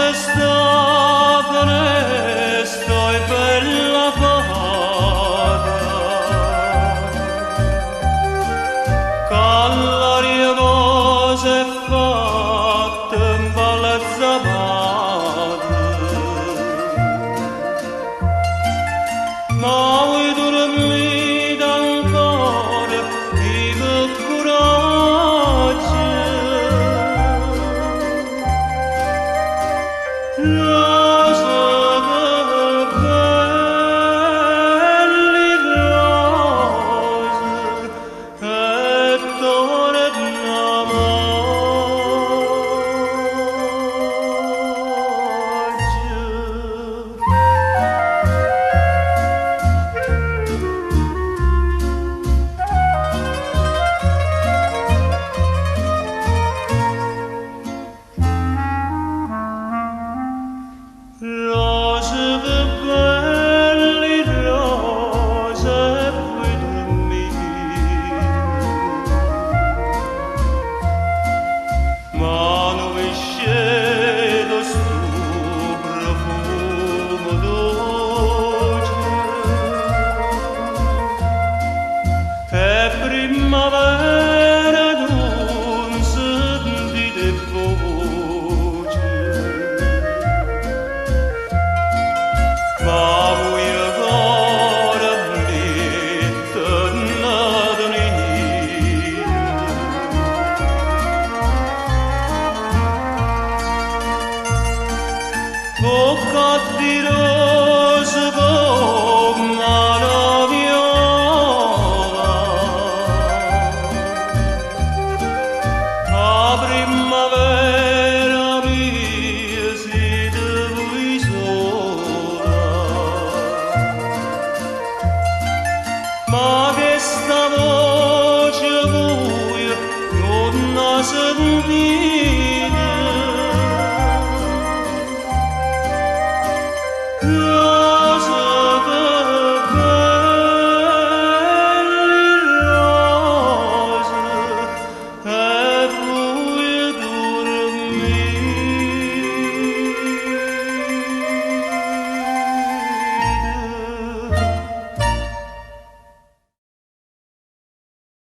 d'estate stai bella fata, l'aria cose fatte in palazzamata, ma vuoi dormire ancora di che coraggio? Rosa che belli rose e torna maggio. Rose che belli rose puoi dormire, ma non scende sto profumo dolce, è primavera non sentite voce. Ma vuoi ancora tornare nero? Bocca di rose